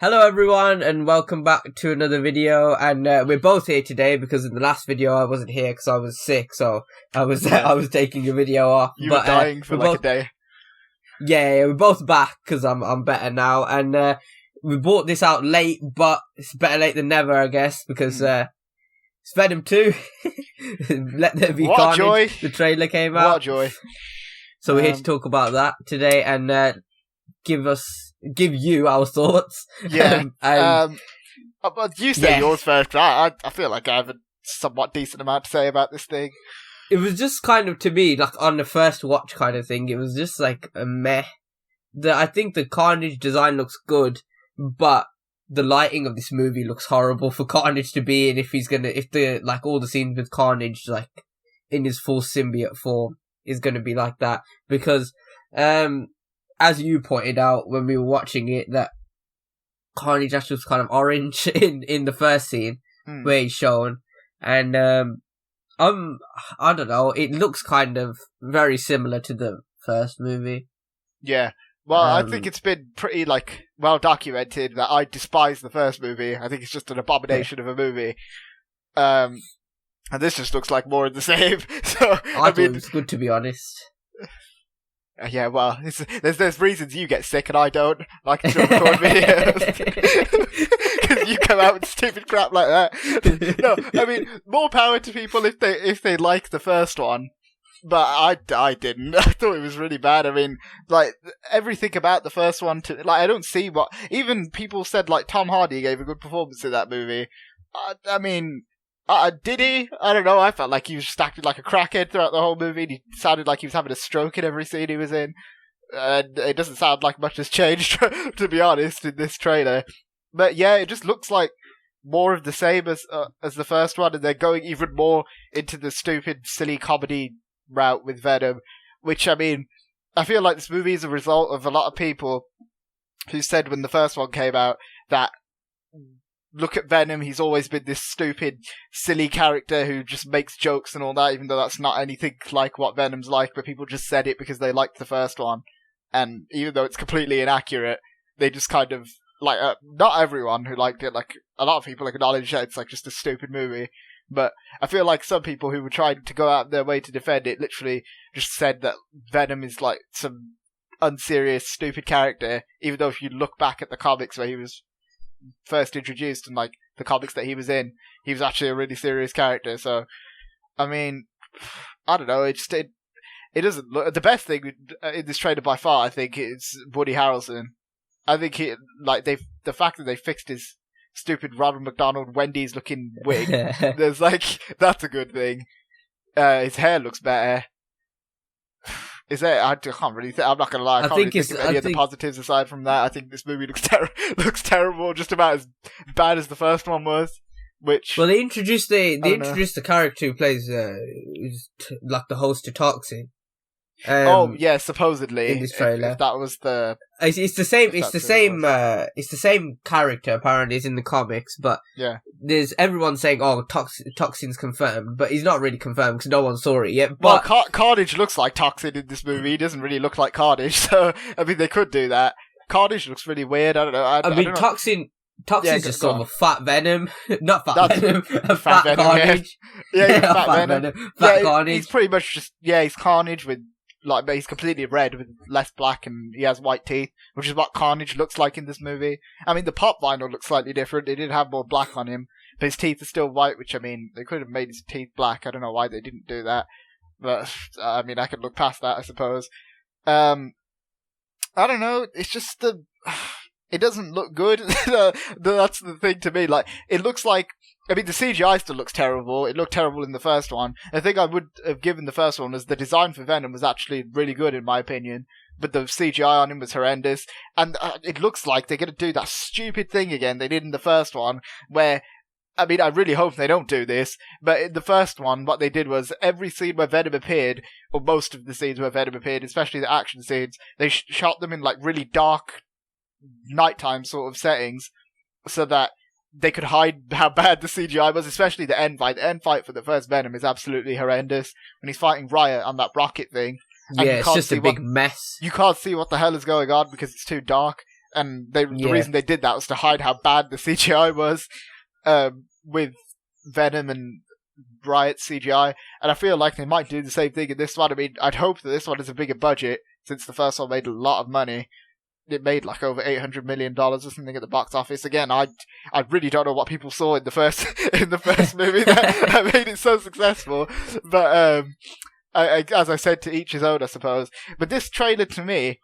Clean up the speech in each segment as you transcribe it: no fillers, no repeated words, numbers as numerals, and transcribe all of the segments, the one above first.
Hello everyone and welcome back to another video, and we're both here today because in the last video I wasn't here because I was sick, so I was taking a video off. You were dying for like a day. Yeah, we're both back because I'm better now, and we bought this out late, but it's better late than never, I guess, because it's Venom 2. Let there be what carnage. Joy. The trailer came out. What joy. So we're here to talk about that today and give you our thoughts. Yeah. But you say yours first. I feel like I have a somewhat decent amount to say about this thing. It was just kind of, to me, like on the first watch kind of thing, it was just like a meh. I think the Carnage design looks good, but the lighting of this movie looks horrible for Carnage to be in if all the scenes with Carnage, like, in his full symbiote form is going to be like that. Because, as you pointed out when we were watching it, that Carnage actually was kind of orange in the first scene where he's shown, and I don't know, it looks kind of very similar to the first movie. Yeah, well, I think it's been pretty well documented that I despise the first movie. I think it's just an abomination of a movie. And this just looks like more of the same. So I mean, it was good, to be honest. Yeah, well, there's reasons you get sick and I don't, like to record videos. Because you come out with stupid crap like that. No, I mean, more power to people if they like the first one. But I didn't. I thought it was really bad. I mean, like, everything about the first one, I don't see what... Even people said, like, Tom Hardy gave a good performance in that movie. I mean... did he? I don't know. I felt like he was just acting like a crackhead throughout the whole movie. And he sounded like he was having a stroke in every scene he was in. And it doesn't sound like much has changed, to be honest, in this trailer. But yeah, it just looks like more of the same as the first one, and they're going even more into the stupid, silly comedy route with Venom. Which, I mean, I feel like this movie is a result of a lot of people who said when the first one came out that, look at Venom, he's always been this stupid, silly character who just makes jokes and all that, even though that's not anything like what Venom's like, but people just said it because they liked the first one. And even though it's completely inaccurate, they just kind of, not everyone who liked it, like, a lot of people acknowledge that it's, like, just a stupid movie. But I feel like some people who were trying to go out of their way to defend it literally just said that Venom is, like, some unserious, stupid character, even though if you look back at the comics where he was first introduced and like the comics that he was in, he was actually a really serious character. So I mean, I don't know, it doesn't look the best thing in this trailer by far. I think is Woody Harrelson. I think the fact that they fixed his stupid Ronald McDonald Wendy's looking wig, there's that's a good thing. His hair looks better. Is there? I can't really think. I'm not gonna lie. I can't really think of any of the positives aside from that. I think this movie looks terrible, just about as bad as the first one was. They introduced the character who plays like the host to Toxin. Supposedly in this trailer. If that was the. It's the same. It's the same character apparently as in the comics, but yeah, there's everyone saying, "Oh, Toxin's confirmed," but he's not really confirmed because no one saw it yet. But Carnage looks like Toxin in this movie. He doesn't really look like Carnage, so I mean they could do that. Carnage looks really weird. I don't know. I mean, Toxin's just sort of a fat Venom, not fat Venom, a fat Venom, Carnage. Yeah, fat Venom. Fat Carnage. He's pretty much just he's Carnage with. He's completely red with less black and he has white teeth, which is what Carnage looks like in this movie. I mean, the pop vinyl looks slightly different. They did have more black on him, but his teeth are still white, which, I mean, they could have made his teeth black. I don't know why they didn't do that. But, I mean, I could look past that, I suppose. I don't know. It's just it doesn't look good. That's the thing to me. It looks like... I mean, the CGI still looks terrible. It looked terrible in the first one. The thing I would have given the first one was the design for Venom was actually really good, in my opinion. But the CGI on him was horrendous. And it looks like they're going to do that stupid thing again they did in the first one, where... I mean, I really hope they don't do this, but in the first one, what they did was every scene where Venom appeared, or most of the scenes where Venom appeared, especially the action scenes, they shot them in, really dark, nighttime sort of settings, so that they could hide how bad the CGI was, especially the end fight. The end fight for the first Venom is absolutely horrendous. When he's fighting Riot on that rocket thing. Yeah, it's just a big mess. You can't see what the hell is going on because it's too dark. And the reason they did that was to hide how bad the CGI was with Venom and Riot's CGI. And I feel like they might do the same thing in this one. I mean, I'd hope that this one has a bigger budget, since the first one made a lot of money. It made like over $800 million or something at the box office. Again, I really don't know what people saw in the first movie that made it so successful. But as I said, to each his own, I suppose. But this trailer, to me,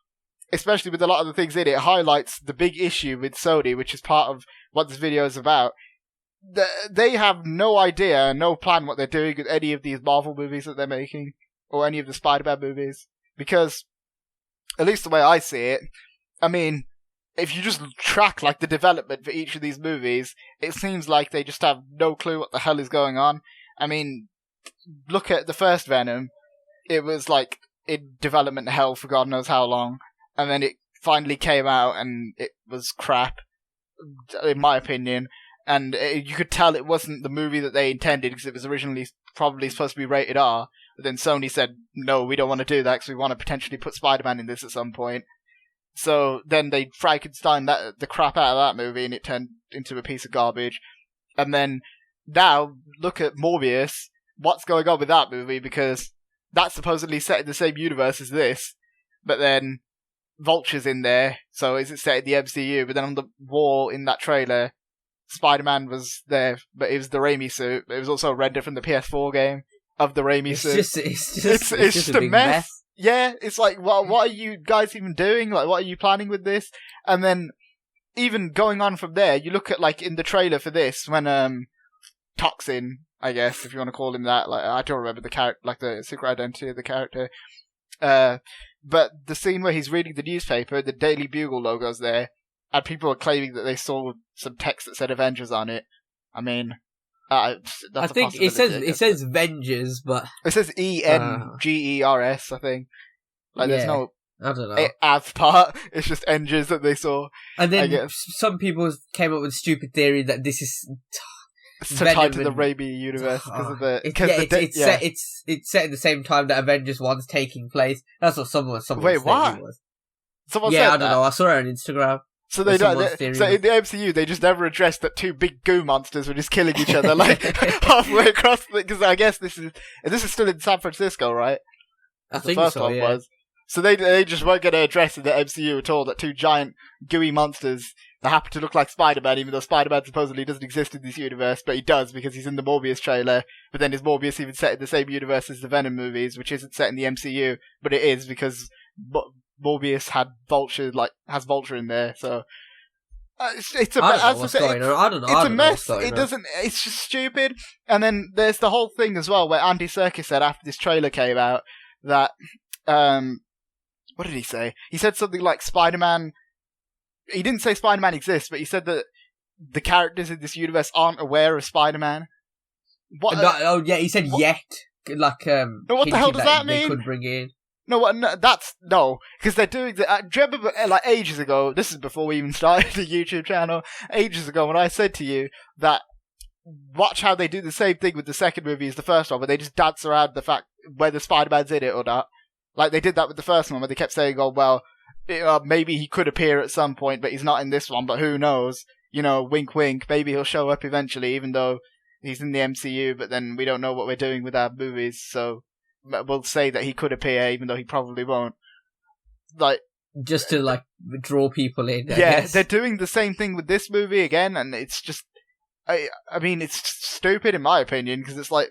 especially with a lot of the things in it, highlights the big issue with Sony, which is part of what this video is about. They have no idea, no plan what they're doing with any of these Marvel movies that they're making, or any of the Spider-Man movies. Because, at least the way I see it, I mean, if you just track like the development for each of these movies, it seems like they just have no clue what the hell is going on. I mean, look at the first Venom. It was like in development hell for God knows how long, and then it finally came out and it was crap, in my opinion. And you could tell it wasn't the movie that they intended, because it was originally probably supposed to be rated R. But then Sony said, no, we don't want to do that because we want to potentially put Spider-Man in this at some point. So then they Frankenstein the crap out of that movie, and it turned into a piece of garbage. And then now, look at Morbius. What's going on with that movie? Because that's supposedly set in the same universe as this, but then Vulture's in there, so is it set in the MCU? But then on the wall in that trailer, Spider-Man was there, but it was the Raimi suit. It was also a render from the PS4 game of the Raimi suit. It's just a mess. Yeah, it's like, what are you guys even doing? Like, what are you planning with this? And then, even going on from there, you look at, like, in the trailer for this, when, Toxin, I guess, if you want to call him that, like, I don't remember the character, like, the secret identity of the character, but the scene where he's reading the newspaper, the Daily Bugle logo's there, and people are claiming that they saw some text that said Avengers on it. I mean, that's I think it says Vengers, but it says ENGERS. I think there's no I don't know Av part. It's just Engers that they saw. And then some people came up with a stupid theory that this is tied to the Raimi universe because of the. It's set at the same time that Avengers 1's taking place. That's what someone Wait, what? Was. Someone said I don't know. I saw it on Instagram. So so in the MCU, they just never addressed that two big goo monsters were just killing each other like halfway across. Because I guess this is still in San Francisco, right? I think the first one was. So they just weren't going to address in the MCU at all that two giant gooey monsters that happen to look like Spider-Man, even though Spider-Man supposedly doesn't exist in this universe, but he does because he's in the Morbius trailer. But then is Morbius even set in the same universe as the Venom movies, which isn't set in the MCU, but it is because Morbius has Vulture in there, so it's a mess. I don't know. It's a mess. It's just stupid. And then there's the whole thing as well where Andy Serkis said after this trailer came out that what did he say? He said something like Spider-Man. He didn't say Spider-Man exists, but he said that the characters in this universe aren't aware of Spider-Man. What? He said what? Yet. Like no, what the hell does that mean? They could bring in. No, because they're doing the. Do you remember, like, ages ago? This is before we even started the YouTube channel. Ages ago, when I said to you that watch how they do the same thing with the second movie as the first one, where they just dance around the fact whether Spider-Man's in it or not. Like they did that with the first one, where they kept saying, "Oh well, maybe he could appear at some point, but he's not in this one. But who knows? You know, wink, wink. Maybe he'll show up eventually, even though he's in the MCU. But then we don't know what we're doing with our movies, so." We'll say that he could appear, even though he probably won't. Like, just to draw people in. I guess. Guess. They're doing the same thing with this movie again, and it's just, I mean, it's stupid in my opinion because it's like,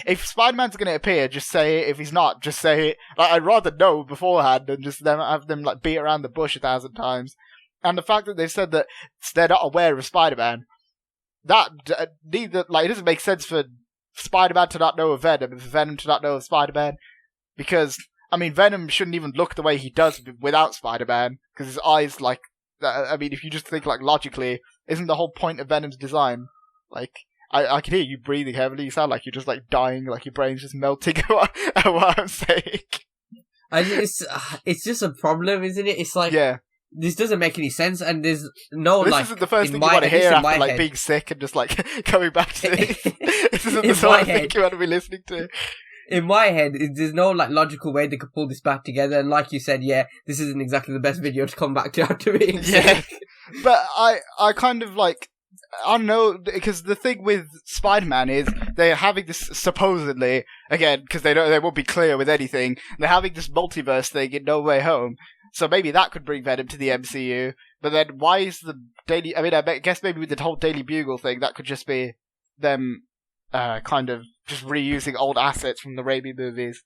if Spider-Man's going to appear, just say it. If he's not, just say it. Like, I'd rather know beforehand than just have them beat around the bush 1,000 times. And the fact that they've said that they're not aware of Spider-Man, that it doesn't make sense for Spider-Man to not know of Venom, and Venom to not know of Spider-Man, because, I mean, Venom shouldn't even look the way he does without Spider-Man, because his eyes, I mean, if you just think, logically, isn't the whole point of Venom's design? I can hear you breathing heavily, you sound like you're just, dying, like your brain's just melting at what I'm saying. It's just a problem, isn't it? It's yeah. This doesn't make any sense, and there's no, this isn't the first thing you want to hear after, being sick and just, coming back to this. This isn't the sort of thing you want to be listening to. in my head, there's no like logical way they could pull this back together. And like you said, yeah, this isn't exactly the best video to come back to after being sick. But I kind of like, I don't know, because the thing with Spider-Man is they're having this supposedly, again, because they won't be clear with anything, they're having this multiverse thing in No Way Home, so maybe that could bring Venom to the MCU, but then why is the Daily, I mean, I guess maybe with the whole Daily Bugle thing, that could just be them kind of just reusing old assets from the Raimi movies,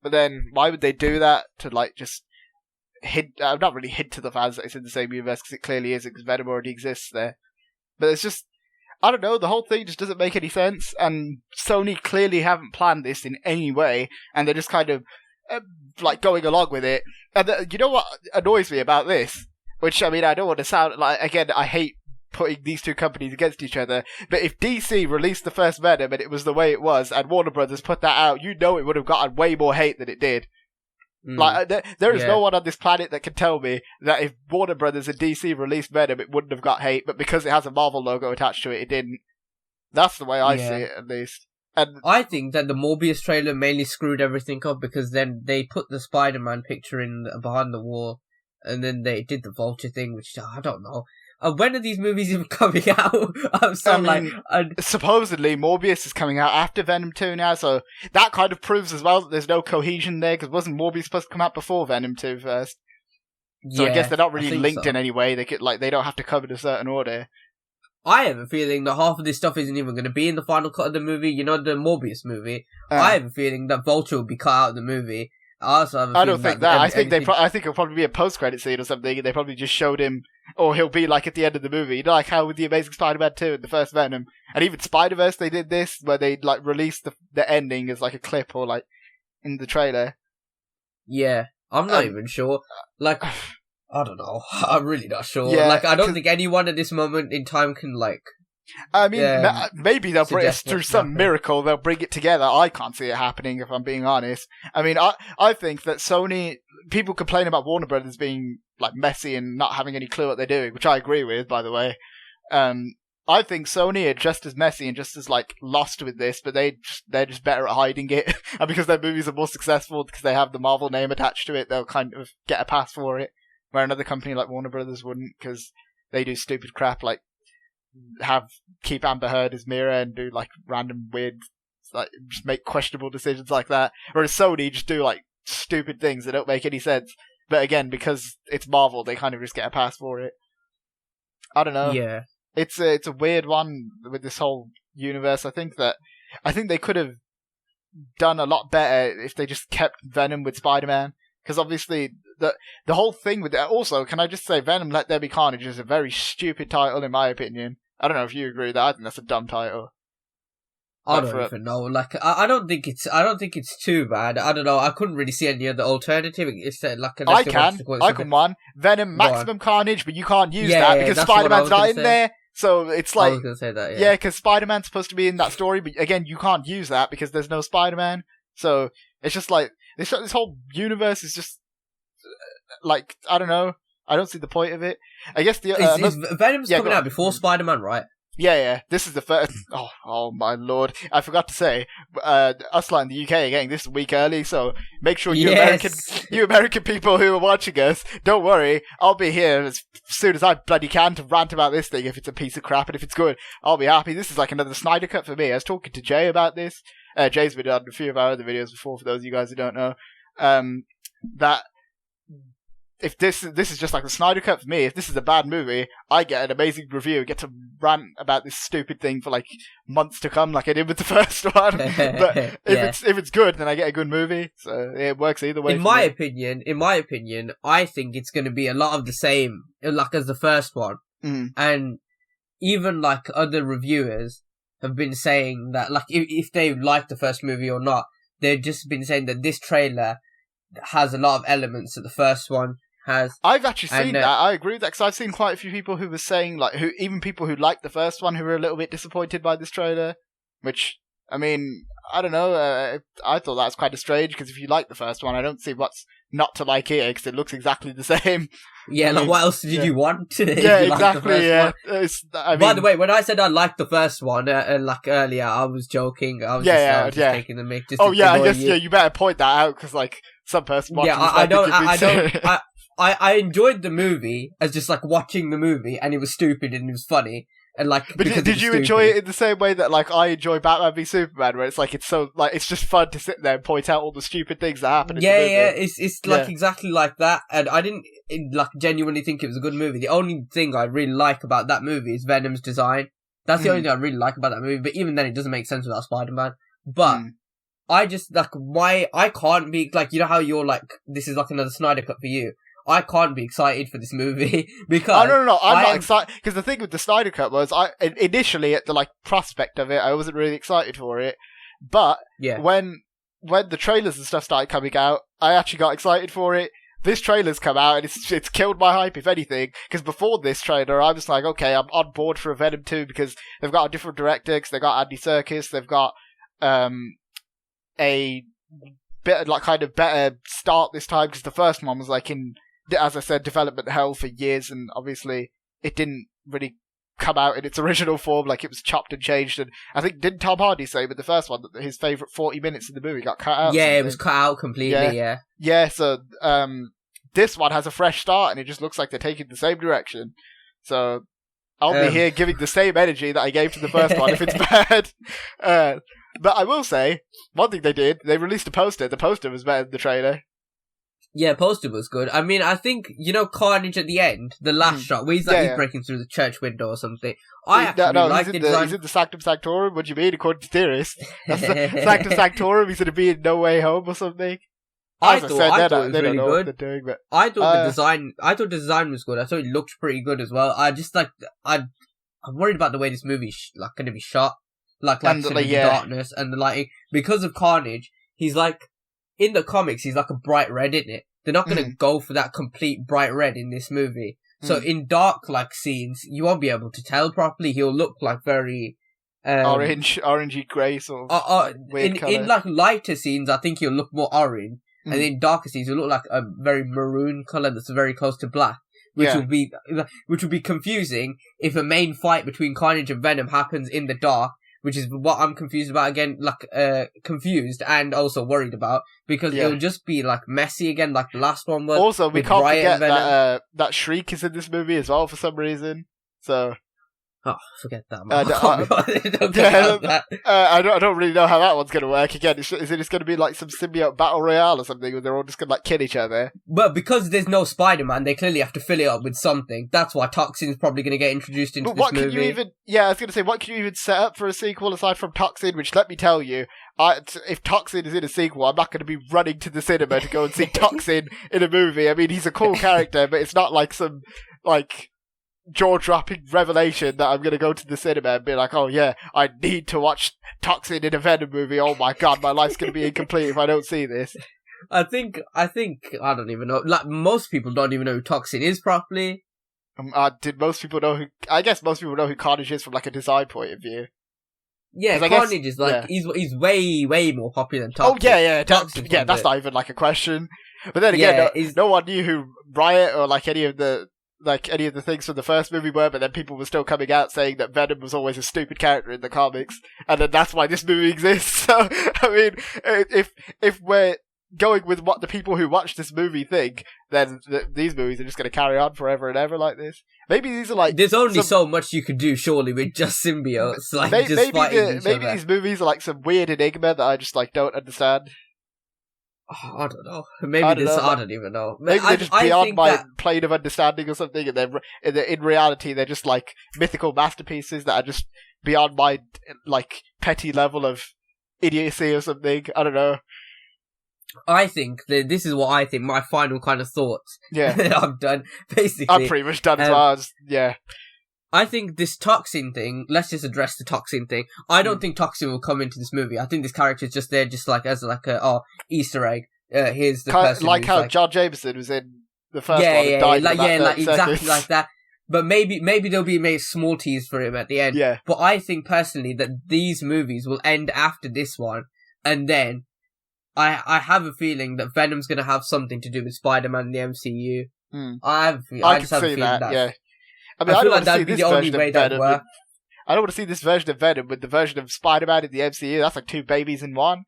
but then why would they do that to, like, just hint, not really hint to the fans that it's in the same universe, because it clearly isn't, because Venom already exists there. But it's just, I don't know, the whole thing just doesn't make any sense, and Sony clearly haven't planned this in any way, and they're just kind of, like, going along with it. And you know what annoys me about this? Which, I mean, I don't want to sound like, again, I hate putting these two companies against each other, but if DC released the first Venom and it was the way it was, and Warner Brothers put that out, you know it would have gotten way more hate than it did. Like, there is no one on this planet that can tell me that if Warner Brothers and DC released Venom, it wouldn't have got hate, but because it has a Marvel logo attached to it, it didn't. That's the way I see it, at least. And I think that the Morbius trailer mainly screwed everything up, because then they put the Spider-Man picture in behind the wall, and then they did the Vulture thing, which I don't know. When are these movies even coming out? Supposedly Morbius is coming out after Venom 2 now, so that kind of proves as well that there's no cohesion there, because wasn't Morbius supposed to come out before Venom 2 first? So I guess they're not really linked in any way. They don't have to come in a certain order. I have a feeling that half of this stuff isn't even going to be in the final cut of the movie. You know, the Morbius movie. I have a feeling that Vulture will be cut out of the movie. I don't think that. I think it'll probably be a post-credit scene or something, and they probably just showed him, or he'll be like at the end of the movie, you know, like how with the Amazing Spider-Man 2 and the first Venom, and even Spider-Verse, they did this where they like released the ending as like a clip or like in the trailer. Yeah, I'm not even sure. Like, I don't know. I'm really not sure. Yeah, like, I don't think anyone at this moment in time can like. I mean, maybe they'll bring it through some miracle. They'll bring it together. I can't see it happening, if I'm being honest. I mean, I think that Sony, people complain about Warner Brothers being like messy and not having any clue what they're doing, which I agree with, by the way. I think Sony are just as messy and just as like lost with this, but they're just better at hiding it. And because their movies are more successful, because they have the Marvel name attached to it, they'll kind of get a pass for it. Where another company like Warner Brothers wouldn't, because they do stupid crap like keep Amber Heard as Mira and do like random weird, like just make questionable decisions like that. Whereas Sony just do like stupid things that don't make any sense. But again, because it's Marvel, they kind of just get a pass for it. I don't know. Yeah, it's a weird one with this whole universe. I think they could have done a lot better if they just kept Venom with Spider-Man. Because obviously the whole thing with that. Also, can I just say, Venom: Let There Be Carnage is a very stupid title in my opinion. I don't know if you agree with that. I think that's a dumb title. I don't even know. Like, I don't think it's too bad. I don't know. I couldn't really see any other alternative. It's like I can one Venom Maximum Carnage, but you can't use that because Spider-Man's not in there. So it's like, I was gonna say that. Yeah, because Spider-Man's supposed to be in that story, but again, you can't use that because there's no Spider-Man. So it's just like this whole universe is just like, I don't know. I don't see the point of it. I guess Venom's coming out before Spider-Man, right? Yeah. This is the first. Oh my lord! I forgot to say, us in the UK are getting this a week early, so make sure you American people who are watching us, don't worry. I'll be here as soon as I bloody can to rant about this thing. If it's a piece of crap, and if it's good, I'll be happy. This is like another Snyder cut for me. I was talking to Jay about this. Jay's been on a few of our other videos before. For those of you guys who don't know, that. If this is just like the Snyder Cut for me, if this is a bad movie, I get an amazing review, get to rant about this stupid thing for like months to come, like I did with the first one. But if it's good, then I get a good movie. So it works either way. In my opinion, I think it's going to be a lot of the same, like as the first one. And even like other reviewers have been saying that, like if they like the first movie or not, they've just been saying that this trailer has a lot of elements that the first one has. I've actually seen that. I agree with that because I've seen quite a few people who were saying, like, even people who liked the first one who were a little bit disappointed by this trailer. Which, I mean, I don't know. I thought that was kind of strange because if you like the first one, I don't see what's not to like it because it looks exactly the same. Yeah, like what else did you want? Yeah, exactly. Yeah. By the way, when I said I liked the first one, like earlier, I was joking. I was just taking the mic. I guess you better point that out because like some person watching. Yeah, I enjoyed the movie as just like watching the movie, and it was stupid and it was funny. And like, but did you enjoy it in the same way that like I enjoy Batman v Superman, where it's like it's so like it's just fun to sit there and point out all the stupid things that happen? Yeah, it's like exactly like that. And I didn't like genuinely think it was a good movie. The only thing I really like about that movie is Venom's design. That's the only thing I really like about that movie. But even then, it doesn't make sense without Spider-Man. But I just like I can't be like, you know how you're like, this is like another Snyder Cut for you. I can't be excited for this movie because... Oh, no, I'm not excited. Because the thing with the Snyder Cut was, initially, at the like prospect of it, I wasn't really excited for it. But when the trailers and stuff started coming out, I actually got excited for it. This trailer's come out, and it's killed my hype, if anything. Because before this trailer, I was like, okay, I'm on board for a Venom 2, because they've got a different director, because they've got Andy Serkis, they've got a bit like kind of better start this time, because the first one was like in... as I said, development hell for years, and obviously it didn't really come out in its original form, like it was chopped and changed, and I think, didn't Tom Hardy say with the first one that his favourite 40 minutes in the movie got cut out? Yeah, it was cut out completely, Yeah, so this one has a fresh start, and it just looks like they're taking the same direction, so I'll be here giving the same energy that I gave to the first one if it's bad. But I will say, one thing they did, they released a poster. The poster was better than the trailer. Yeah, poster was good. I mean, I think, you know, Carnage at the end, the last shot, where he's like he's breaking through the church window or something. I actually like the design. He's in the Sanctum Sanctorum. What do you mean, according to theorists? Sanctum Sanctorum, he's going to be in No Way Home or something. I thought it was really good. What they're doing, but I thought the design was good. I thought it looked pretty good as well. I just like, I'm worried about the way this movie's like going to be shot. Like the darkness and the lighting. Because of Carnage, he's like, in the comics, he's like a bright red, isn't it? They're not going to go for that complete bright red in this movie. So in dark, like, scenes, you won't be able to tell properly. He'll look like very... orangey grey sort of weird colour. In, like, lighter scenes, I think he'll look more orange. And in darker scenes, he'll look like a very maroon colour that's very close to black. Which will be confusing if a main fight between Carnage and Venom happens in the dark. Which is what I'm confused about again, like, confused and also worried about, because it'll just be, like, messy again, like the last one was. Also, we can't forget that Shriek is in this movie as well for some reason, so... Oh, forget that, man. I don't really know how that one's going to work. Again, is it just going to be like some symbiote battle royale or something where they're all just going to like kill each other? But because there's no Spider-Man, they clearly have to fill it up with something. That's why Toxin's probably going to get introduced into this movie. I was going to say, what can you even set up for a sequel aside from Toxin? Which, let me tell you, if Toxin is in a sequel, I'm not going to be running to the cinema to go and see Toxin in a movie. I mean, he's a cool character, but it's not like some, like... jaw-dropping revelation that I'm going to go to the cinema and be like, oh yeah, I need to watch Toxin in a Venom movie. Oh my god, my life's going to be incomplete if I don't see this. I think, I don't even know. Like, most people don't even know who Toxin is properly. Did most people know who... I guess most people know who Carnage is from, like, a design point of view. Yeah, Carnage is, like, he's way, way more popular than Toxin. Oh, yeah. That's not even, like, a question. But then again, no one knew who Riot or, like, any of the things from the first movie were, but then people were still coming out saying that Venom was always a stupid character in the comics, and then that's why this movie exists. So, I mean, if we're going with what the people who watch this movie think, then these movies are just going to carry on forever and ever like this. Maybe these are like... There's only so much you could do, surely, with just symbiotes, like, just fighting each other. Maybe these movies are like some weird enigma that I just, like, don't understand. Oh, I don't know. I don't even know. Maybe they're just beyond my plane of understanding or something, and then in reality they're just like mythical masterpieces that are just beyond my like petty level of idiocy or something. I don't know. I think that this is what I think. My final kind of thoughts. Yeah, I'm done. Basically, I'm pretty much done as well. I think this Toxin thing, let's just address the Toxin thing. I don't think Toxin will come into this movie. I think this character is just there just like as like a Easter egg. Here's the person like how John Jameson was in the first one and died exactly like that. But maybe there'll be a small tease for him at the end. Yeah. But I think personally that these movies will end after this one, and then I have a feeling that Venom's going to have something to do with Spider-Man in the MCU. I can see that. Yeah. I mean, I feel don't like want to see that'd be this the only version way of that Venom. work. I don't want to see this version of Venom with the version of Spider-Man in the MCU. That's like two babies in one.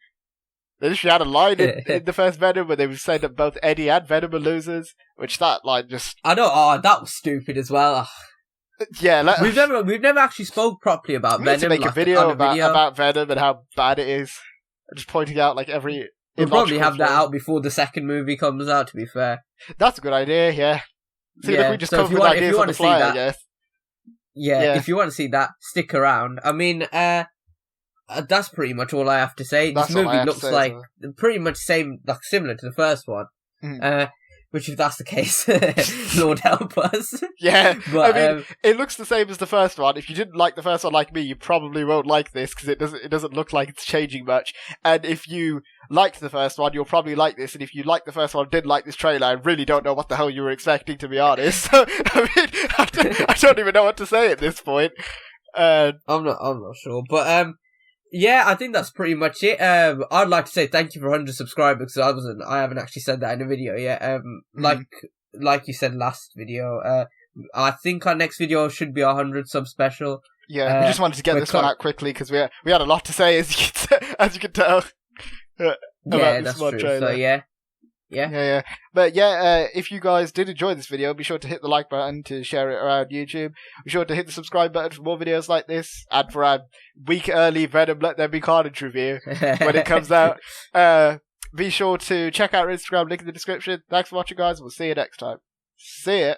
They literally had a line in the first Venom where they were saying that both Eddie and Venom are losers, which that line just... I know, that was stupid as well. Yeah, we've never actually spoke properly about Venom. We need to make a video about Venom and how bad it is. Just pointing out like every... We'll probably have that out before the second movie comes out, to be fair. That's a good idea, yeah. See, look, we just come with ideas on the fly, I guess. Yeah, if you want to see that, stick around. I mean, that's pretty much all I have to say. This movie looks like pretty much similar to the first one. Which, if that's the case, Lord help us. Yeah, but, I mean, it looks the same as the first one. If you didn't like the first one like me, you probably won't like this because it doesn't look like it's changing much. And if you liked the first one, you'll probably like this. And if you liked the first one and didn't like this trailer, I really don't know what the hell you were expecting, to be honest. So, I mean, I don't even know what to say at this point. I'm not sure, but yeah, I think that's pretty much it. I'd like to say thank you for 100 subscribers because I haven't actually said that in a video yet. Like you said last video, I think our next video should be our 100 sub special. Yeah, we just wanted to get this one out quickly because we had a lot to say, as you can tell. Yeah, that's true. Trailer. So yeah. But yeah, if you guys did enjoy this video, be sure to hit the like button to share it around YouTube. Be sure to hit the subscribe button for more videos like this, and for our week early Venom Let There Be Carnage review when it comes out. Be sure to check out our Instagram, link in the description. Thanks for watching, guys. We'll see you next time. See ya.